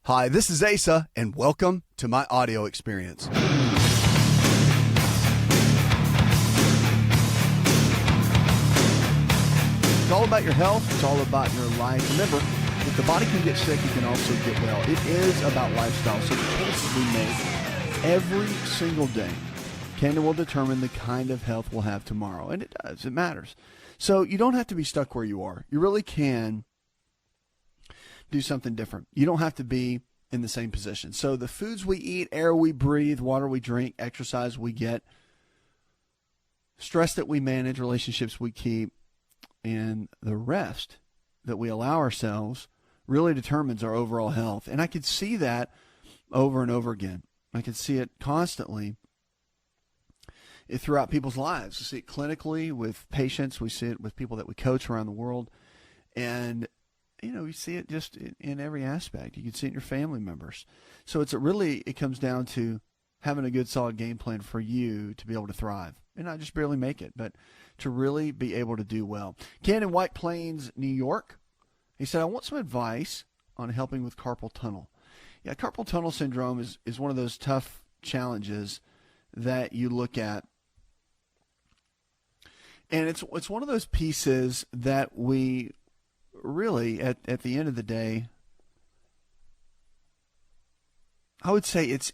Hi, this is Asa, and welcome to my audio experience. It's all about your health. It's all about your life. Remember, if the body can get sick, it can also get well. It is about lifestyle. So the choices we make every single day can and will determine the kind of health we'll have tomorrow. And it does. It matters. So you don't have to be stuck where you are. You really can do something different. You don't have to be in the same position. So the foods we eat, air we breathe, water we drink, exercise we get, stress that we manage, relationships we keep, and the rest that we allow ourselves really determines our overall health. And I could see that over and over again. I could see it constantly throughout people's lives. We see it clinically with patients. We see it with people that we coach around the world. And you know, you see it just in every aspect. You can see it in your family members. So it comes down to having a good, solid game plan for you to be able to thrive and not just barely make it, but to really be able to do well. Ken in White Plains, New York, he said, I want some advice on helping with carpal tunnel. Yeah, carpal tunnel syndrome is one of those tough challenges that you look at. And it's one of those pieces that we really, at the end of the day, I would say it's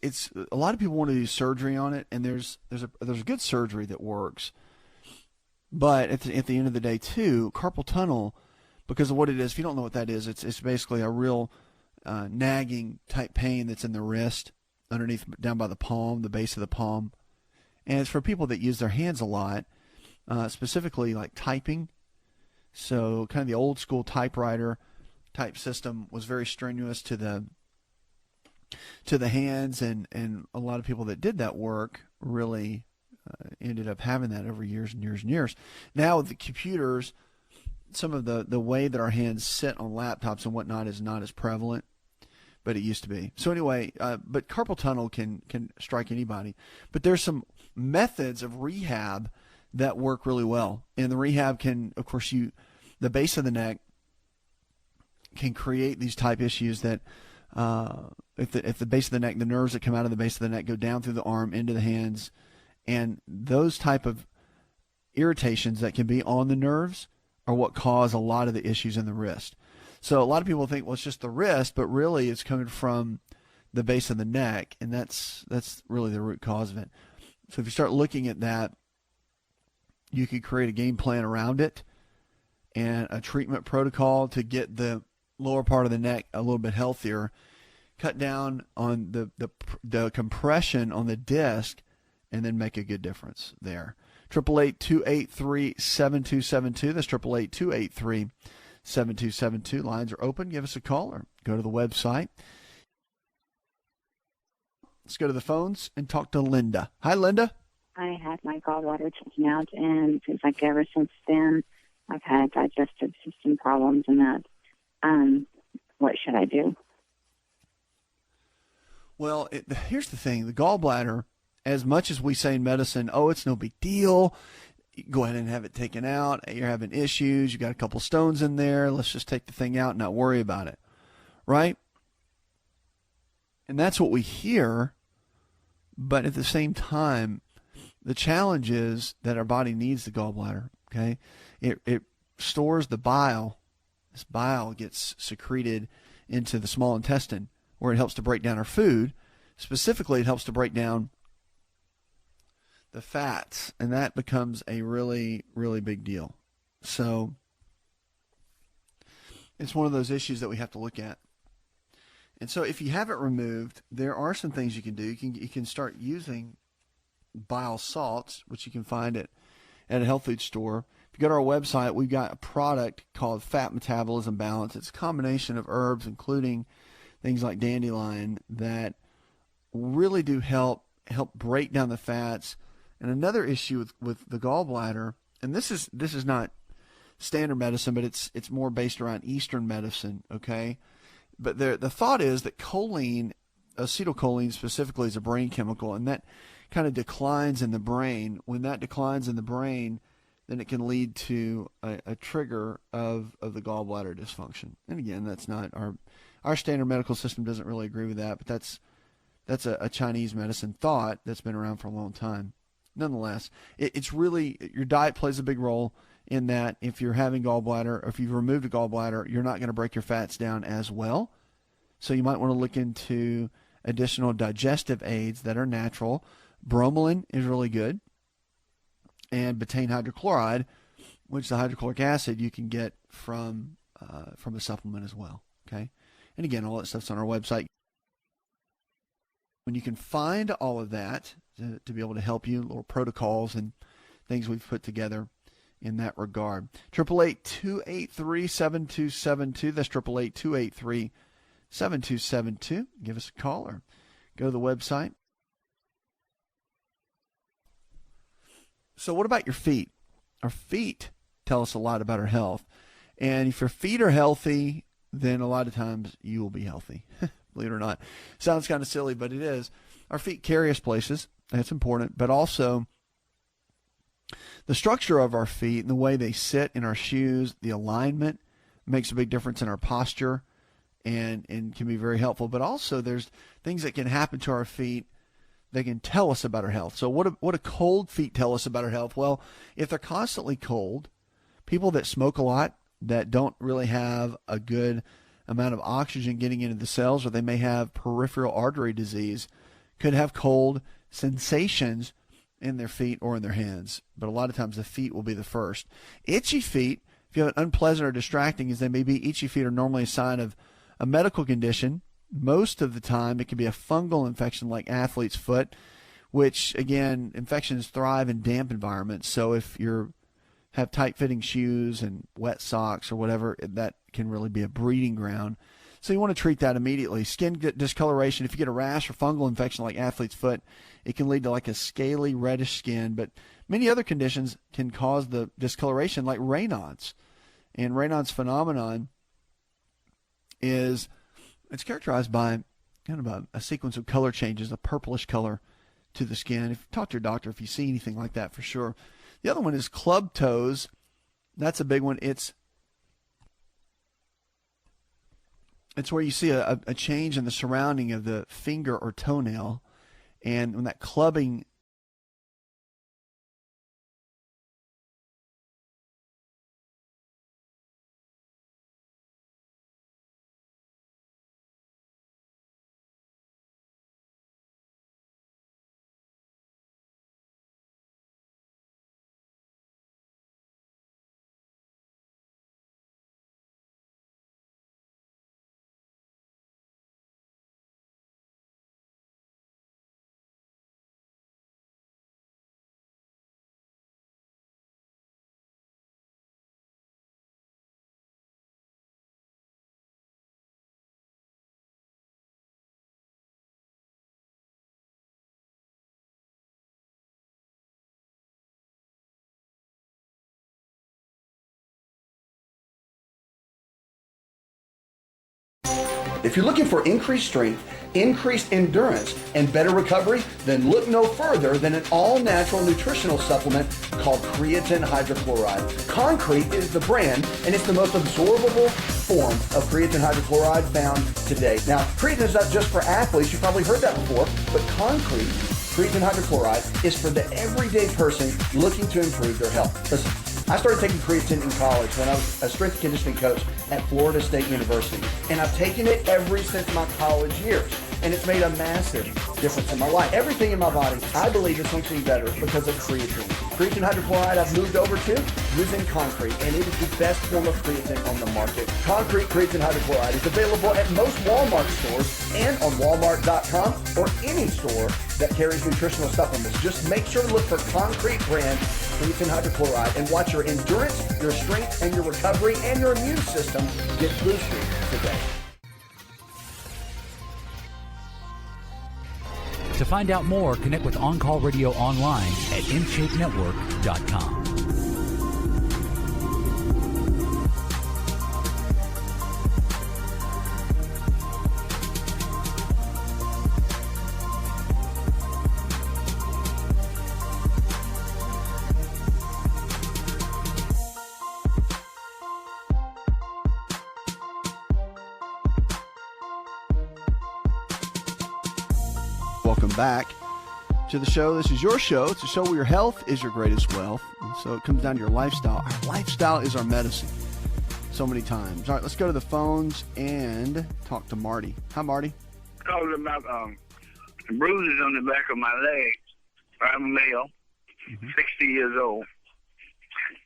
a lot of people want to do surgery on it, and there's a good surgery that works, but at the end of the day too, carpal tunnel, because of what it is, if you don't know what that is, it's basically a real nagging type pain that's in the wrist, underneath, down by the palm, the base of the palm, and it's for people that use their hands a lot, specifically like typing. So kind of the old school typewriter type system was very strenuous to the hands, and a lot of people that did that work really ended up having that over years and years and years. Now with the computers, some of the way that our hands sit on laptops and whatnot is not as prevalent, but it used to be. So anyway, but carpal tunnel can strike anybody. But there's some methods of rehab that work really well. And the rehab can, of course, the base of the neck can create these type issues that if the base of the neck, the nerves that come out of the base of the neck go down through the arm into the hands, and those type of irritations that can be on the nerves are what cause a lot of the issues in the wrist. So a lot of people think, well, it's just the wrist, but really it's coming from the base of the neck, and that's really the root cause of it. So if you start looking at that, you could create a game plan around it and a treatment protocol to get the lower part of the neck a little bit healthier, cut down on the compression on the disc, and then make a good difference there. 888-283-7272. That's 888-283-7272. Lines are open. Give us a call or go to the website. Let's go to the phones and talk to Linda. Hi, Linda. I had my gallbladder taken out, and it seems like ever since then I've had digestive system problems and that. What should I do? Well, here's the thing. The gallbladder, as much as we say in medicine, oh, it's no big deal, go ahead and have it taken out. You're having issues. You got a couple stones in there. Let's just take the thing out and not worry about it, right? And that's what we hear. But at the same time, the challenge is that our body needs the gallbladder, okay? It stores the bile. This bile gets secreted into the small intestine where it helps to break down our food. Specifically, it helps to break down the fats, and that becomes a really, really big deal. So it's one of those issues that we have to look at. And so if you have it removed, there are some things you can do. You can start using bile salts, which you can find at a health food store. If you go to our website, we've got a product called Fat Metabolism Balance. It's a combination of herbs, including things like dandelion, that really do help break down the fats. And another issue with the gallbladder, and this is not standard medicine, but it's more based around Eastern medicine, okay? But the thought is that choline, acetylcholine specifically, is a brain chemical, and that kind of declines in the brain. When that declines in the brain, then it can lead to a trigger of the gallbladder dysfunction. And again, that's not Our standard medical system doesn't really agree with that, but that's a Chinese medicine thought that's been around for a long time. Nonetheless, it's really, your diet plays a big role in that. If you're having gallbladder, or if you've removed a gallbladder, you're not going to break your fats down as well. So you might want to look into additional digestive aids that are natural. Bromelain is really good. And betaine hydrochloride, which is the hydrochloric acid you can get from a supplement as well. Okay. And again, all that stuff's on our website. When you can find all of that to be able to help you, little protocols and things we've put together in that regard. 888-283-7272. That's 888-283-7272. Give us a call or go to the website. So what about your feet? Our feet tell us a lot about our health. And if your feet are healthy, then a lot of times you will be healthy. Believe it or not. Sounds kind of silly, but it is. Our feet carry us places. That's important. But also the structure of our feet and the way they sit in our shoes, the alignment makes a big difference in our posture and can be very helpful. But also there's things that can happen to our feet that can tell us about our health. So what do cold feet tell us about our health? Well, if they're constantly cold, people that smoke a lot, that don't really have a good amount of oxygen getting into the cells, or they may have peripheral artery disease, could have cold sensations in their feet or in their hands. But a lot of times the feet will be the first. Itchy feet, if you have an unpleasant or distracting, as they may be, itchy feet are normally a sign of a medical condition. Most of the time it can be a fungal infection like athlete's foot, which again, infections thrive in damp environments. So if you have tight-fitting shoes and wet socks or whatever, that can really be a breeding ground. So you want to treat that immediately. Skin discoloration, if you get a rash or fungal infection like athlete's foot, it can lead to like a scaly, reddish skin. But many other conditions can cause the discoloration, like Raynaud's. And Raynaud's phenomenon is, it's characterized by kind of a sequence of color changes, a purplish color to the skin. If you talk to your doctor, if you see anything like that, for sure. The other one is club toes. That's a big one. It's where you see a change in the surrounding of the finger or toenail. And when that clubbing If you're looking for increased strength, increased endurance, and better recovery, then look no further than an all-natural nutritional supplement called creatine hydrochloride. Concrete is the brand, and it's the most absorbable form of creatine hydrochloride found today. Now, creatine is not just for athletes. You've probably heard that before, but concrete, creatine hydrochloride, is for the everyday person looking to improve their health. Listen, I started taking creatine in college when I was a strength and conditioning coach at Florida State University, and I've taken it ever since my college years, and it's made a massive difference in my life. Everything in my body, I believe, is functioning better because of creatine. Creatine hydrochloride I've moved over to using concrete, and it is the best form of creatine on the market. Concrete creatine hydrochloride is available at most Walmart stores and on Walmart.com or any store that carries nutritional supplements. Just make sure to look for Concrete brand creatine hydrochloride and watch your endurance, your strength, and your recovery and your immune system get boosted today. To find out more, connect with On Call Radio online at InShapeNetwork.com. welcome back to the show. This is your show. It's a show where your health is your greatest wealth. And so it comes down to your lifestyle. Our lifestyle is our medicine so many times. All right, let's go to the phones and talk to Marty. Hi, Marty. Talking about bruises on the back of my leg. I'm a male, 60 years old,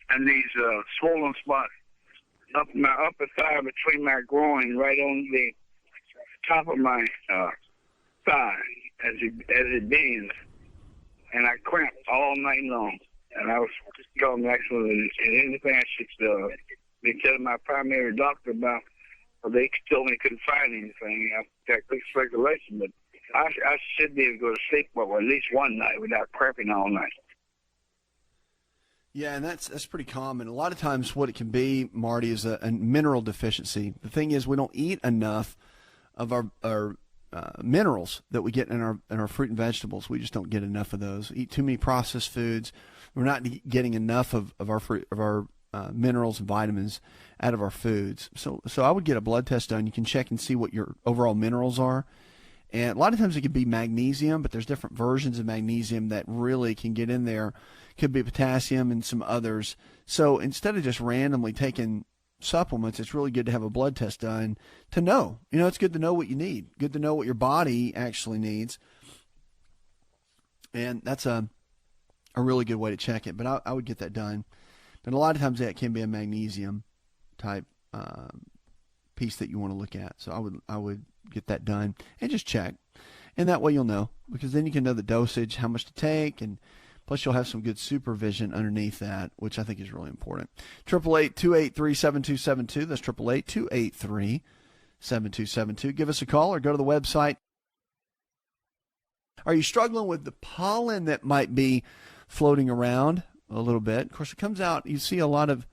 and these swollen spots up my upper thigh between my groin, right on the top of my thigh as it bends, and I cramp all night long. And I was going actually, and anything I should be telling my primary doctor about. Well, they told me they couldn't find anything. I got quick speculation, but I should be able to go to sleep for at least one night without cramping all night. Yeah, and that's pretty common. A lot of times what it can be, Marty, is a mineral deficiency. The thing is we don't eat enough of our minerals that we get in our fruit and vegetables. We just don't get enough of those. We eat too many processed foods. We're not getting enough of our fruit, of our minerals and vitamins out of our foods. So I would get a blood test done. You can check and see what your overall minerals are. And a lot of times it could be magnesium, but there's different versions of magnesium that really can get in there. Could be potassium and some others. So instead of just randomly taking supplements, it's really good to have a blood test done to know. You know, it's good to know what you need. Good to know what your body actually needs. And that's a really good way to check it. But I would get that done. But a lot of times that can be a magnesium type piece that you want to look at. So I would get that done and just check. And that way you'll know, because then you can know the dosage, how much to take, and plus you'll have some good supervision underneath that, which I think is really important. 888-283-7272. That's 888-283-7272. Give us a call or go to the website. Are you struggling with the pollen that might be floating around a little bit? Of course, it comes out, you see a lot of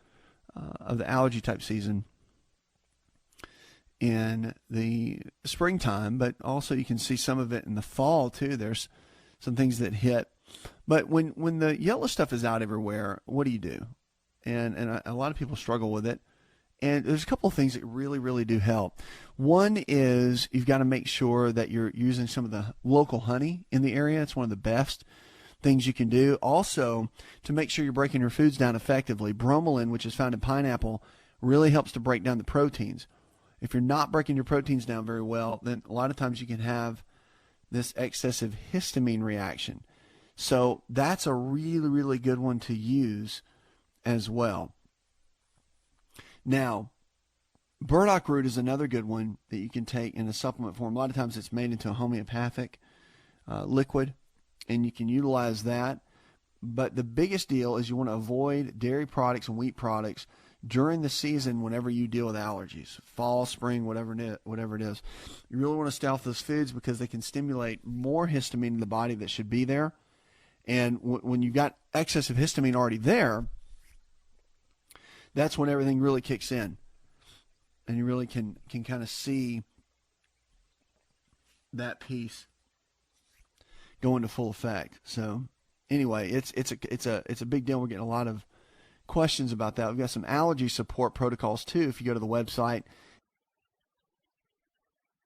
the allergy type season in the springtime, but also you can see some of it in the fall too. There's some things that hit. But when the yellow stuff is out everywhere, what do you do? And a lot of people struggle with it. And there's a couple of things that really, really do help. One is you've got to make sure that you're using some of the local honey in the area. It's one of the best things you can do. Also, to make sure you're breaking your foods down effectively, bromelain, which is found in pineapple, really helps to break down the proteins. If you're not breaking your proteins down very well, then a lot of times you can have this excessive histamine reaction. So that's a really, really good one to use as well. Now, burdock root is another good one that you can take in a supplement form. A lot of times it's made into a homeopathic liquid, and you can utilize that. But the biggest deal is you want to avoid dairy products and wheat products during the season whenever you deal with allergies, fall, spring, whatever it is. You really want to stay off those foods because they can stimulate more histamine in the body that should be there. And when you've got excessive histamine already there, that's when everything really kicks in. And you really can kind of see that piece go into full effect. So anyway, it's a big deal. We're getting a lot of questions about that. We've got some allergy support protocols too. If you go to the website,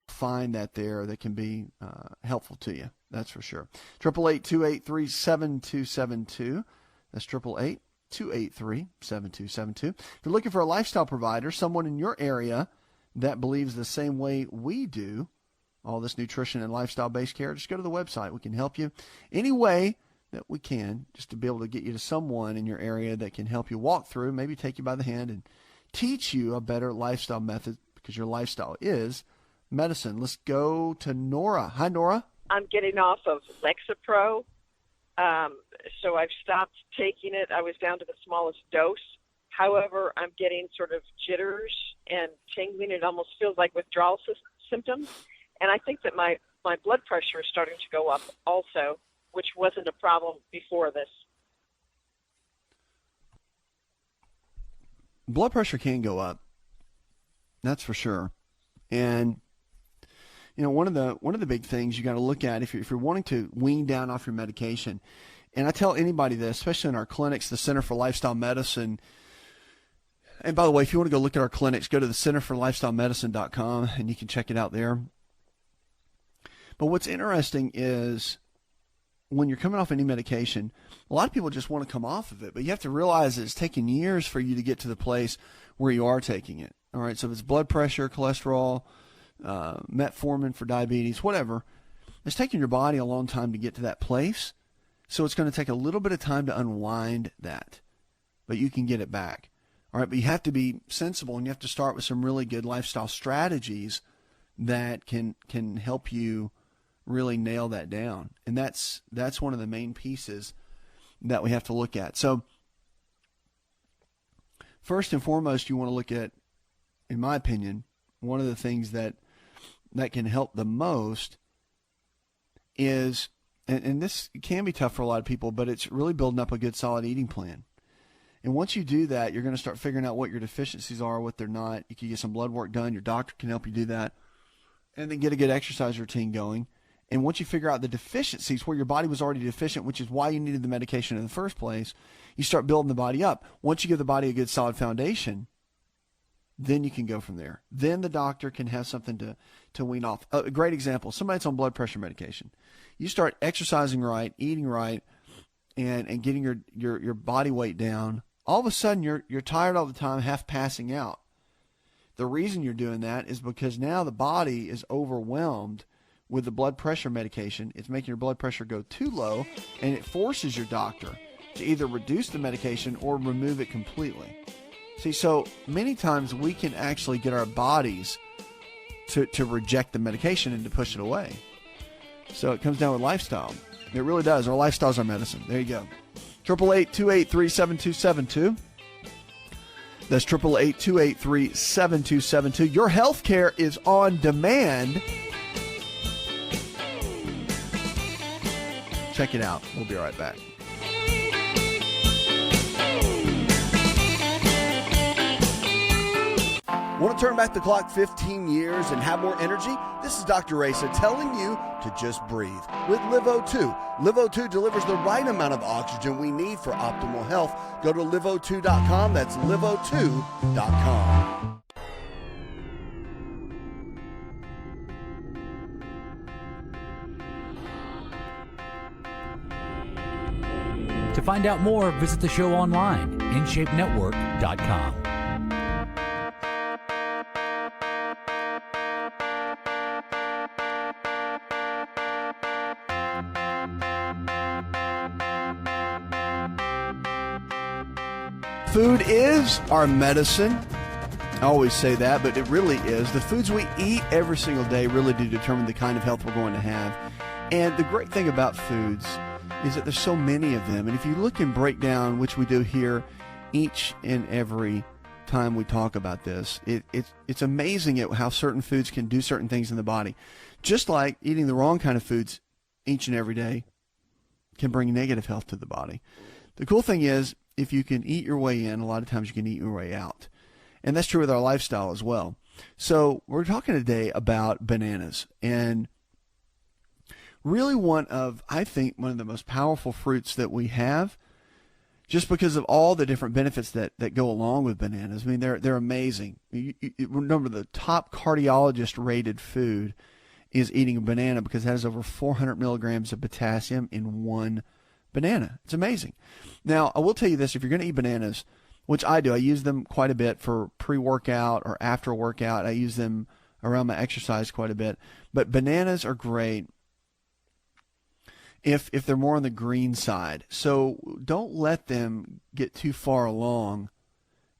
find that there that can be helpful to you. That's for sure. 888-283-7272. That's 888-283-7272. If you're looking for a lifestyle provider, someone in your area that believes the same way we do, all this nutrition and lifestyle-based care, just go to the website. We can help you any way that we can, just to be able to get you to someone in your area that can help you walk through, maybe take you by the hand and teach you a better lifestyle method, because your lifestyle is medicine. Let's go to Nora. Hi, Nora. I'm getting off of Lexapro, so I've stopped taking it. I was down to the smallest dose. However, I'm getting sort of jitters and tingling. It almost feels like withdrawal symptoms. And I think that my blood pressure is starting to go up also, which wasn't a problem before this. Blood pressure can go up. That's for sure. And you know, one of the big things you got to look at if you're wanting to wean down off your medication, and I tell anybody this, especially in our clinics, the Center for Lifestyle Medicine. And by the way, if you want to go look at our clinics, go to the centerforlifestylemedicine.com and you can check it out there. But what's interesting is when you're coming off any medication, a lot of people just want to come off of it, but you have to realize that it's taken years for you to get to the place where you are taking it. All right, so if it's blood pressure, cholesterol, metformin for diabetes, whatever, it's taking your body a long time to get to that place. So it's going to take a little bit of time to unwind that, but you can get it back. All right, but you have to be sensible, and you have to start with some really good lifestyle strategies that can help you really nail that down. And that's one of the main pieces that we have to look at. So first and foremost, you want to look at, in my opinion, one of the things that can help the most is, and this can be tough for a lot of people, but it's really building up a good solid eating plan. And once you do that, you're going to start figuring out what your deficiencies are, what they're not. You can get some blood work done. Your doctor can help you do that. And then get a good exercise routine going. And once you figure out the deficiencies where your body was already deficient, which is why you needed the medication in the first place, you start building the body up. Once you give the body a good solid foundation, then you can go from there. Then the doctor can have something to wean off. A great example, somebody that's on blood pressure medication. You start exercising right, eating right, and getting your body weight down. All of a sudden, you're tired all the time, half passing out. The reason you're doing that is because now the body is overwhelmed with the blood pressure medication. It's making your blood pressure go too low, and it forces your doctor to either reduce the medication or remove it completely. See, so many times we can actually get our bodies to reject the medication and to push it away. So it comes down with lifestyle. It really does. Our lifestyle's our medicine. There you go. 888-283-7272. That's 888-283-7272. Your health care is on demand. Check it out. We'll be right back. Want to turn back the clock 15 years and have more energy? This is Dr. Raisa telling you to just breathe with LiveO2. LiveO2 delivers the right amount of oxygen we need for optimal health. Go to liveO2.com. That's liveO2.com. To find out more, visit the show online, InShapeNetwork.com. Food is our medicine. I always say that, but it really is. The foods we eat every single day really do determine the kind of health we're going to have. And the great thing about foods is that there's so many of them. And if you look and break down, which we do here each and every time we talk about this, it's amazing at how certain foods can do certain things in the body. Just like eating the wrong kind of foods each and every day can bring negative health to the body. The cool thing is, if you can eat your way in, a lot of times you can eat your way out. And that's true with our lifestyle as well. So we're talking today about bananas, and really I think one of the most powerful fruits that we have, just because of all the different benefits that go along with bananas. I mean, they're amazing. You remember, the top cardiologist rated food is eating a banana because it has over 400 milligrams of potassium in one banana. It's amazing. Now, I will tell you this, if you're going to eat bananas, which I do, I use them quite a bit for pre-workout or after workout. I use them around my exercise quite a bit. But bananas are great if they're more on the green side. So don't let them get too far along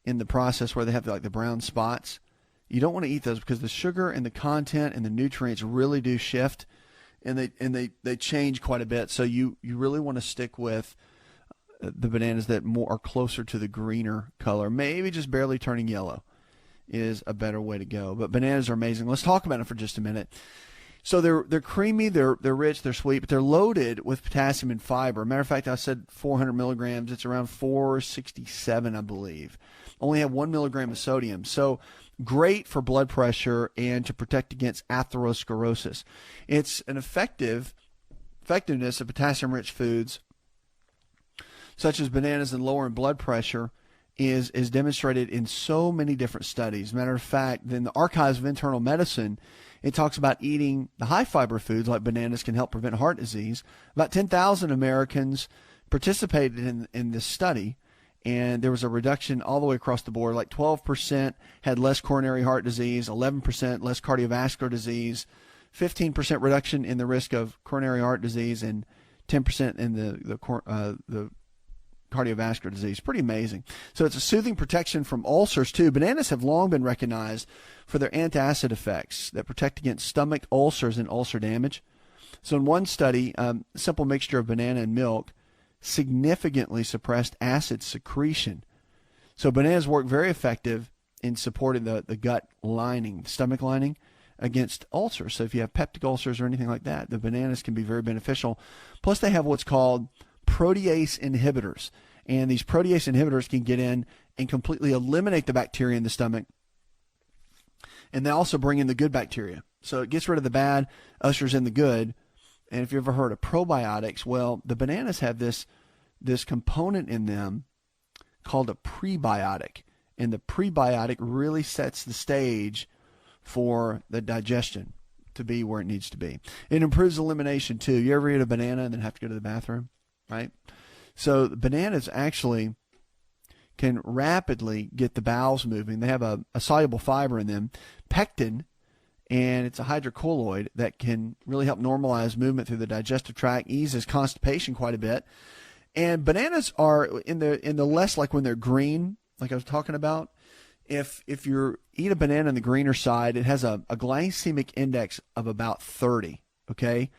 in the process where they have the brown spots. You don't want to eat those because the sugar and the content and the nutrients really do shift, and they change quite a bit. So you really want to stick with the bananas that are closer to the greener color, maybe just barely turning yellow is a better way to go. But bananas are amazing. Let's talk about them for just a minute. So they're creamy, they're rich, they're sweet, but they're loaded with potassium and fiber. Matter of fact, I said 400 milligrams. It's around 467, I believe. Only have 1 milligram of sodium. So great for blood pressure and to protect against atherosclerosis. It's an effectiveness of potassium-rich foods, such as bananas, and lowering blood pressure is demonstrated in so many different studies. Matter of fact, in the Archives of Internal Medicine, It talks about eating the high fiber foods like bananas can help prevent heart disease. About 10,000 Americans participated in this study, and there was a reduction all the way across the board. Like 12% had less coronary heart disease, 11% less cardiovascular disease, 15% reduction in the risk of coronary heart disease, and 10% in the cardiovascular disease. Pretty amazing. So it's a soothing protection from ulcers too. Bananas have long been recognized for their antacid effects that protect against stomach ulcers and ulcer damage. So in one study, a simple mixture of banana and milk significantly suppressed acid secretion. So bananas work very effective in supporting the gut lining, the stomach lining, against ulcers. So if you have peptic ulcers or anything like that, the bananas can be very beneficial. Plus they have what's called protease inhibitors. And these protease inhibitors can get in and completely eliminate the bacteria in the stomach. And they also bring in the good bacteria. So it gets rid of the bad, ushers in the good. And if you've ever heard of probiotics, well, the bananas have this component in them called a prebiotic. And the prebiotic really sets the stage for the digestion to be where it needs to be. It improves elimination too. You ever eat a banana and then have to go to the bathroom, right? So the bananas actually can rapidly get the bowels moving. They have a soluble fiber in them, pectin, and it's a hydrocolloid that can really help normalize movement through the digestive tract, eases constipation quite a bit. And bananas are in the less, like when they're green, like I was talking about. If you eat a banana on the greener side, it has a glycemic index of about 30, okay?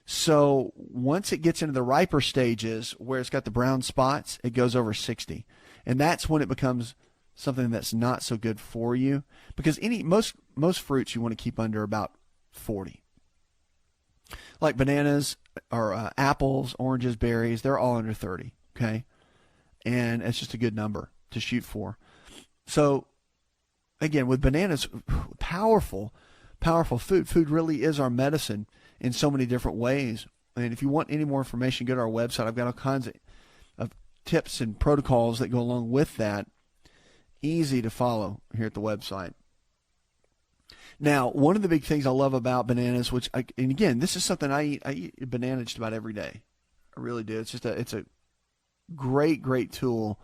So once it gets into the riper stages where it's got the brown spots, it goes over 60. And that's when it becomes something that's not so good for you, because most fruits you want to keep under about 40. Like bananas or apples, oranges, berries, they're all under 30, okay? And it's just a good number to shoot for. So, again, with bananas, powerful food. Food really is our medicine in so many different ways. And if you want any more information, go to our website. I've got all kinds of tips and protocols that go along with that. Easy to follow here at the website. Now, one of the big things I love about bananas, and again, this is something I eat. I eat a banana just about every day. I really do. It's a great tool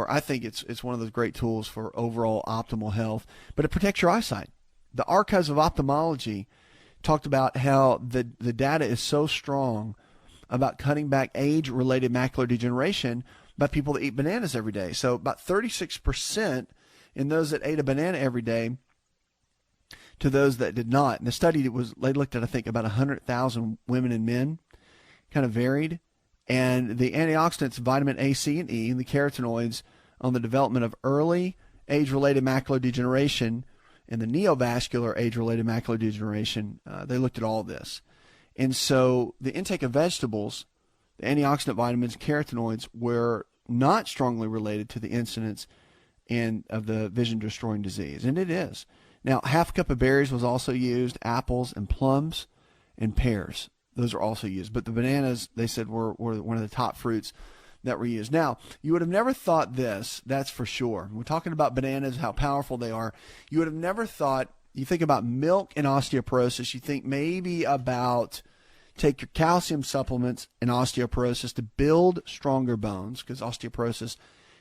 I think it's one of those great tools for overall optimal health, but it protects your eyesight. The Archives of Ophthalmology talked about how the data is so strong about cutting back age-related macular degeneration by people that eat bananas every day. So about 36% in those that ate a banana every day to those that did not. And the study, they looked at, I think, about 100,000 women and men, kind of varied. And the antioxidants, vitamin A, C, and E, and the carotenoids on the development of early age-related macular degeneration and the neovascular age-related macular degeneration, they looked at all this. And so the intake of vegetables, the antioxidant vitamins, carotenoids were not strongly related to the incidence of the vision-destroying disease. And it is. Now, half a cup of berries was also used, apples and plums and pears. Those are also used. But the bananas, they said, were one of the top fruits that were used. Now, you would have never thought this, that's for sure. We're talking about bananas, how powerful they are. You would have never thought, you think about milk and osteoporosis, you think maybe about take your calcium supplements and osteoporosis to build stronger bones, because osteoporosis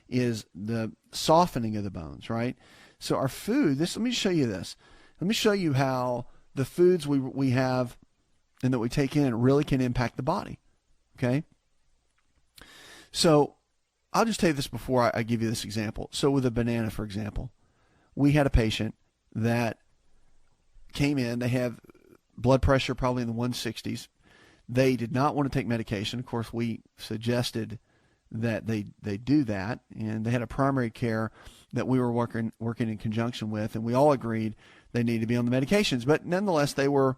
is the softening of the bones, right? So our food, let me show you this. Let me show you how the foods we have and that we take in really can impact the body, okay? So I'll just tell you this before I give you this example. So with a banana, for example, we had a patient that came in. They have blood pressure probably in the 160s. They did not want to take medication. Of course, we suggested that they do that, and they had a primary care that we were working in conjunction with, and we all agreed they needed to be on the medications. But nonetheless, they were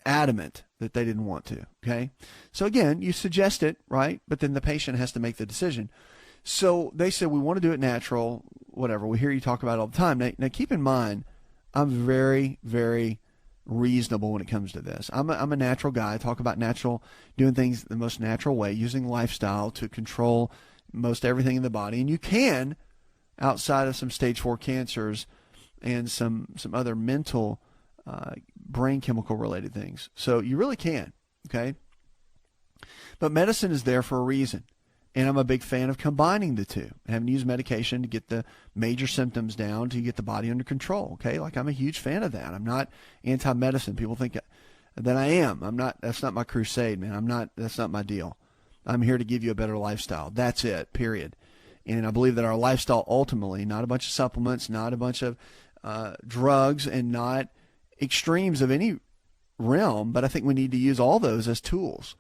adamant that they didn't want to, okay? So again, you suggest it, right? But then the patient has to make the decision. So they said, we want to do it natural, whatever. We hear you talk about it all the time. Now keep in mind, I'm very, very reasonable when it comes to this. I'm a natural guy. I talk about natural, doing things the most natural way, using lifestyle to control most everything in the body. And you can, outside of some stage 4 cancers and some other mental brain chemical related things. So you really can, okay? But medicine is there for a reason. And I'm a big fan of combining the two, having to use medication to get the major symptoms down to get the body under control, okay? Like, I'm a huge fan of that. I'm not anti-medicine. People think that I am. I'm not. That's not my crusade, man. That's not my deal. I'm here to give you a better lifestyle. That's it, period. And I believe that our lifestyle ultimately, not a bunch of supplements, not a bunch of drugs, and not extremes of any realm, but I think we need to use all those as tools.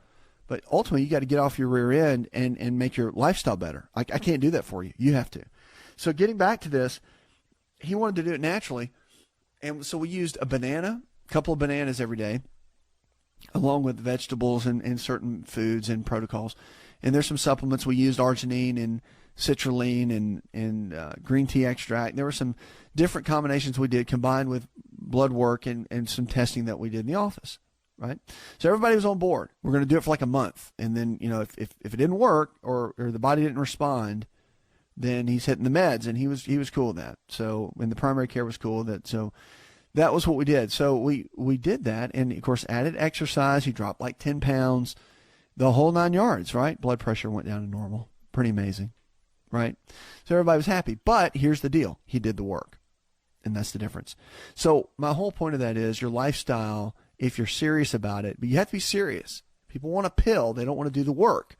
But ultimately, you got to get off your rear end and make your lifestyle better. I can't do that for you. You have to. So getting back to this, he wanted to do it naturally. And so we used a banana, a couple of bananas every day, along with vegetables and certain foods and protocols. And there's some supplements. We used arginine and citrulline and green tea extract. There were some different combinations we did combined with blood work and some testing that we did in the office, right? So everybody was on board. We're going to do it for like a month. And then, if it didn't work or the body didn't respond, then he's hitting the meds, and he was cool with that. So, and the primary care was cool with that. So that was what we did. So we did that, and of course added exercise. He dropped like 10 pounds, the whole 9 yards, right? Blood pressure went down to normal. Pretty amazing, right? So everybody was happy. But here's the deal. He did the work, and that's the difference. So my whole point of that is your lifestyle, if you're serious about it, but you have to be serious. People want a pill. They don't want to do the work,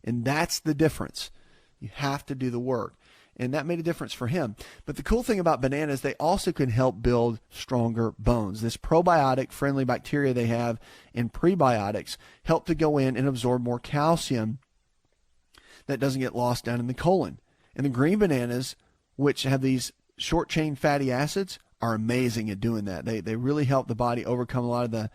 and that's the difference. You have to do the work. And that made a difference for him. But the cool thing about bananas, they also can help build stronger bones. This probiotic-friendly bacteria they have in prebiotics help to go in and absorb more calcium that doesn't get lost down in the colon. And the green bananas, which have these short-chain fatty acids, are amazing at doing that. They really help the body overcome a lot of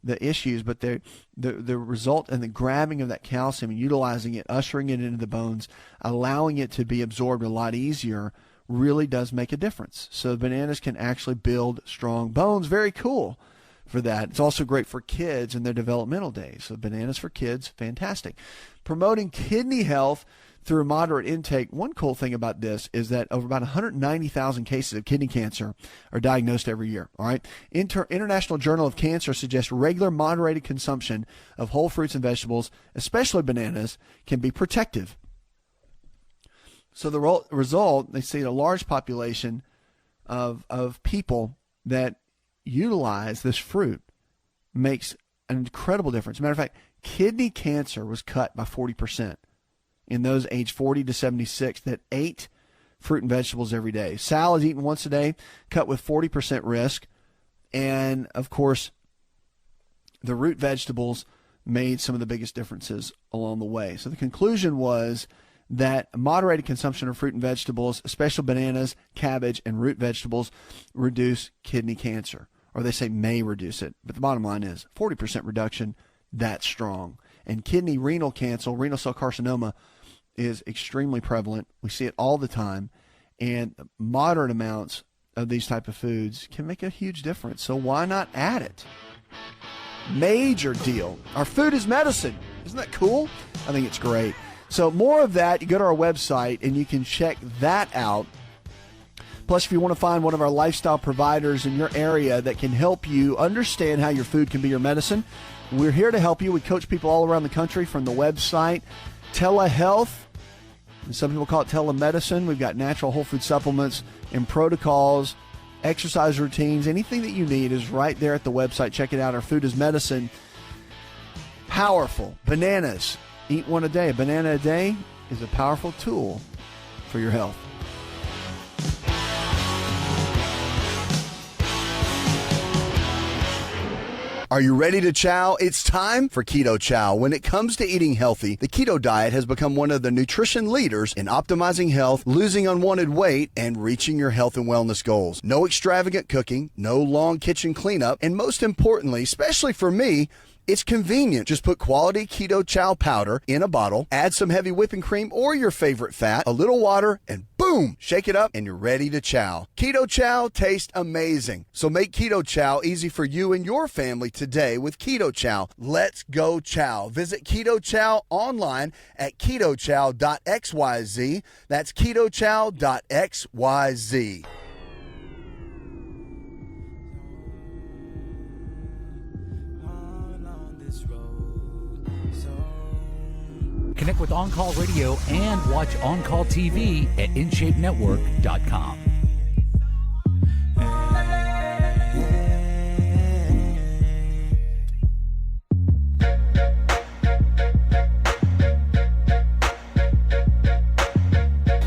the issues, but the result and the grabbing of that calcium and utilizing it, ushering it into the bones, allowing it to be absorbed a lot easier, really does make a difference. So bananas can actually build strong bones. Very cool for that. It's also great for kids in their developmental days. So bananas for kids, fantastic. Promoting kidney health through moderate intake. One cool thing about this is that over about 190,000 cases of kidney cancer are diagnosed every year. All right. International Journal of Cancer suggests regular moderated consumption of whole fruits and vegetables, especially bananas, can be protective. So the result, they see a large population of people that utilize this fruit makes an incredible difference. Matter of fact, kidney cancer was cut by 40%. In those age 40 to 76 that ate fruit and vegetables every day. Salads eaten once a day, cut with 40% risk. And, of course, the root vegetables made some of the biggest differences along the way. So the conclusion was that moderated consumption of fruit and vegetables, especially bananas, cabbage, and root vegetables, reduce kidney cancer. Or they say may reduce it. But the bottom line is 40% reduction, that's strong. And kidney renal cancer, renal cell carcinoma, is extremely prevalent. We see it all the time. And moderate amounts of these type of foods can make a huge difference. So why not add it? Major deal. Our food is medicine. Isn't that cool? I think it's great. So more of that, you go to our website and you can check that out. Plus, if you want to find one of our lifestyle providers in your area that can help you understand how your food can be your medicine, we're here to help you. We coach people all around the country from the website. Telehealth, and some people call it telemedicine. We've got natural whole food supplements and protocols, exercise routines. Anything that you need is right there at the website. Check it out. Our food is medicine. Powerful. Bananas. Eat one a day. A banana a day is a powerful tool for your health. Are you ready to chow? It's time for Keto Chow. When it comes to eating healthy, the keto diet has become one of the nutrition leaders in optimizing health, losing unwanted weight, and reaching your health and wellness goals. No extravagant cooking, no long kitchen cleanup, and most importantly, especially for me, it's convenient. Just put quality Keto Chow powder in a bottle, add some heavy whipping cream or your favorite fat, a little water, and boom, shake it up and you're ready to chow. Keto Chow tastes amazing. So make Keto Chow easy for you and your family today with Keto Chow. Let's go chow. Visit Keto Chow online at ketochow.xyz. That's ketochow.xyz. Connect with On Call Radio and watch On Call TV at InShapeNetwork.com.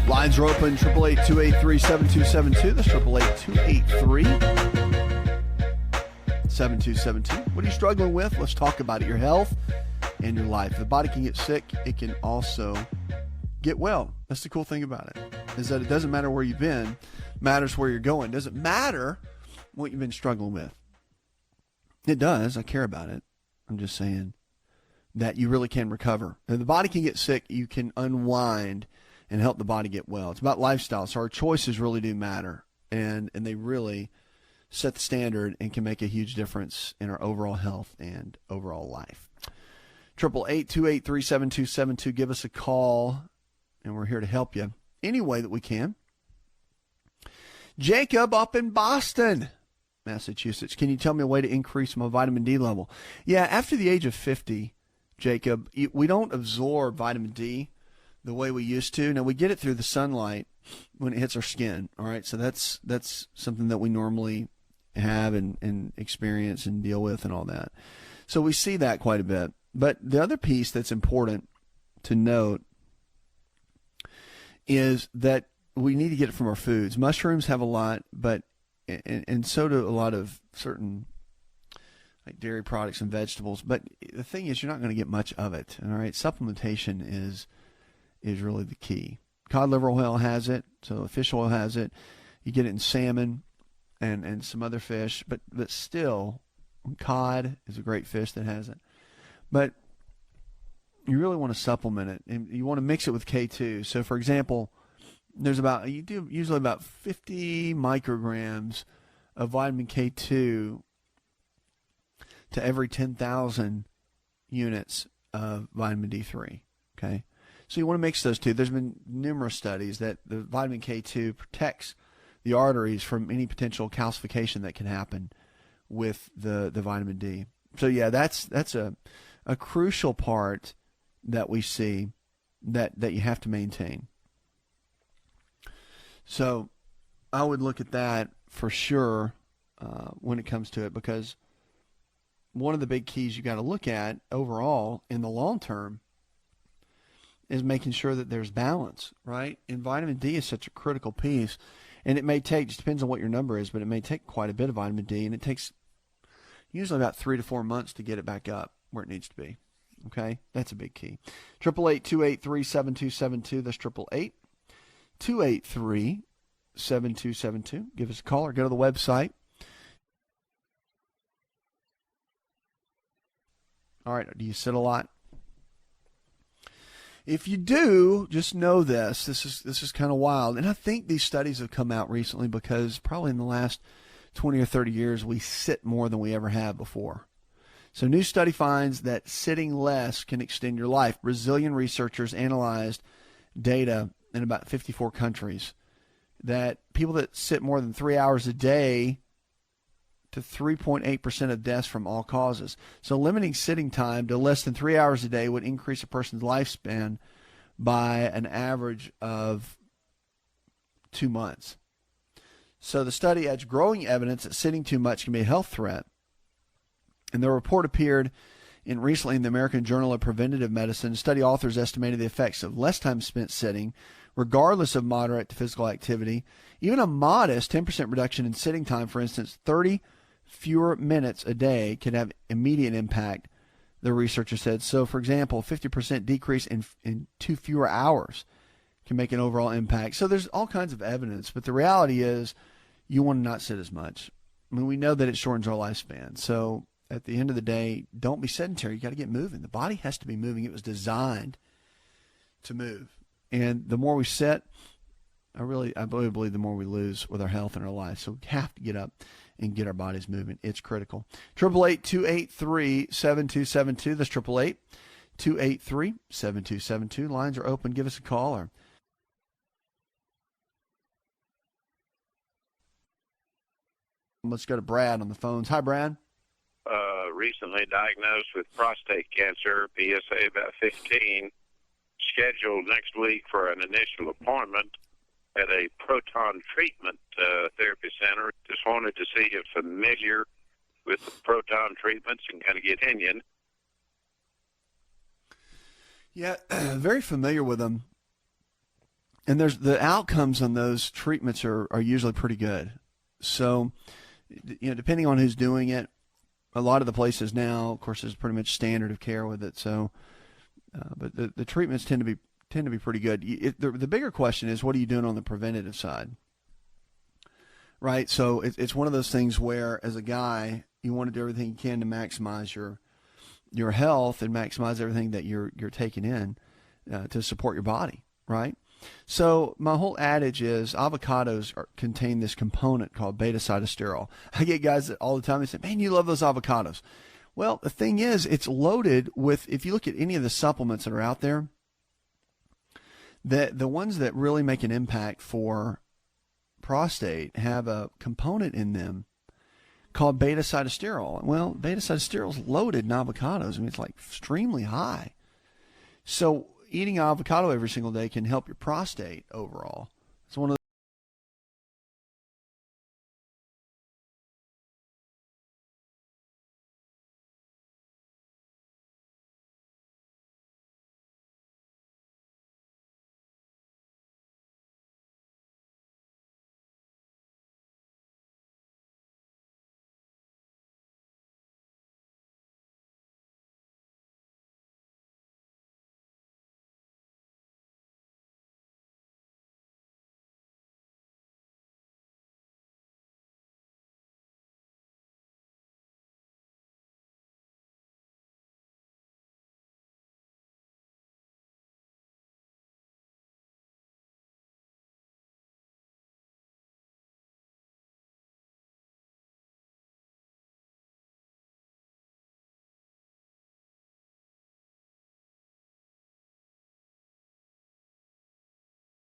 Lines are open, 888-283-7272. That's 888-283-7272. What are you struggling with? Let's talk about it. Your health and your life. The body can get sick. It can also get well. That's the cool thing about it, is that it doesn't matter where you've been. It matters where you're going. It doesn't matter what you've been struggling with. It does. I care about it. I'm just saying that you really can recover. If the body can get sick, you can unwind and help the body get well. It's about lifestyle. So our choices really do matter, and they really set the standard and can make a huge difference in our overall health and overall life. 888-283-7272. Give us a call, and we're here to help you any way that we can. Jacob up in Boston, Massachusetts. Can you tell me a way to increase my vitamin D level? Yeah, after the age of 50, Jacob, we don't absorb vitamin D the way we used to. Now, we get it through the sunlight when it hits our skin, all right? So that's something that we normally have and experience and deal with and all that. So we see that quite a bit. But the other piece that's important to note is that we need to get it from our foods. Mushrooms have a lot, but and so do a lot of certain like dairy products and vegetables. But the thing is, you're not going to get much of it, all right? Supplementation is really the key. Cod liver oil has it, so fish oil has it. You get it in salmon and some other fish, but still, cod is a great fish that has it. But you really want to supplement it, and you want to mix it with K2. So, for example, you do usually about 50 micrograms of vitamin K2 to every 10,000 units of vitamin D3. Okay. So you want to mix those two. There's been numerous studies that the vitamin K2 protects the arteries from any potential calcification that can happen with the vitamin D. So yeah, that's a crucial part that we see that you have to maintain. So I would look at that for sure when it comes to it, because one of the big keys you got to look at overall in the long term is making sure that there's balance, right? And vitamin D is such a critical piece. And it may take, just depends on what your number is, but it may take quite a bit of vitamin D. And it takes usually about 3 to 4 months to get it back up where it needs to be. Okay? That's a big key. 888-283-7272. That's 888-283-7272. Give us a call or go to the website. All right. Do you sit a lot? If you do, just know this. This is kind of wild. And I think these studies have come out recently because probably in the last 20 or 30 years, we sit more than we ever have before. So new study finds that sitting less can extend your life. Brazilian researchers analyzed data in about 54 countries that people that sit more than 3 hours a day to 3.8% of deaths from all causes. So limiting sitting time to less than 3 hours a day would increase a person's lifespan by an average of 2 months. So the study adds growing evidence that sitting too much can be a health threat. And the report appeared recently in the American Journal of Preventive Medicine. Study authors estimated the effects of less time spent sitting, regardless of moderate to physical activity. Even a modest 10% reduction in sitting time, for instance, 30 fewer minutes a day, can have immediate impact, the researcher said. So, for example, 50% decrease in 2 fewer hours can make an overall impact. So there's all kinds of evidence, but the reality is you want to not sit as much. I mean, we know that it shortens our lifespan. So at the end of the day, don't be sedentary. You got to get moving. The body has to be moving. It was designed to move. And the more we sit, I really believe the more we lose with our health and our life. So we have to get up and get our bodies moving. It's critical. 888-283-7272. That's 888-283-7272. Lines are open. Give us a call. Or let's go to Brad on the phones. Hi, Brad. recently diagnosed with prostate cancer, PSA about 15, scheduled next week for an initial appointment at a proton treatment therapy center. Just wanted to see if you're familiar with the proton treatments and kind of get opinion. Yeah, very familiar with them. And there's the outcomes on those treatments are usually pretty good. So, depending on who's doing it, a lot of the places now, of course, is pretty much standard of care with it. So, but the treatments tend to be pretty good. The bigger question is, what are you doing on the preventative side? Right. So it's one of those things where, as a guy, you want to do everything you can to maximize your health and maximize everything that you're taking in to support your body. Right. So my whole adage is avocados contain this component called beta-sitosterol. I get guys that all the time, they say, man, you love those avocados. Well, the thing is, it's loaded with, if you look at any of the supplements that are out there, the ones that really make an impact for prostate have a component in them called beta-sitosterol. Well, beta-sitosterol is loaded in avocados. I mean, it's like extremely high. So eating avocado every single day can help your prostate overall. It's one of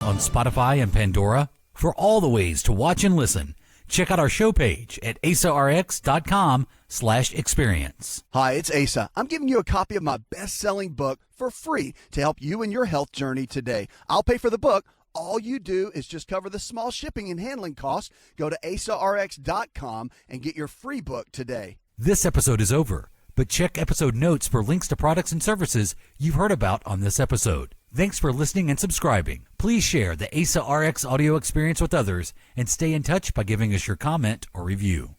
on Spotify and Pandora. For all the ways to watch and listen, check out our show page at asarx.com/experience. Hi, it's Asa. I'm giving you a copy of my best-selling book for free to help you in your health journey today. I'll pay for the book. All you do is just cover the small shipping and handling costs. Go to asarx.com and get your free book today. This episode is over, but check episode notes for links to products and services you've heard about on this episode. Thanks for listening and subscribing. Please share the ASA RX audio experience with others and stay in touch by giving us your comment or review.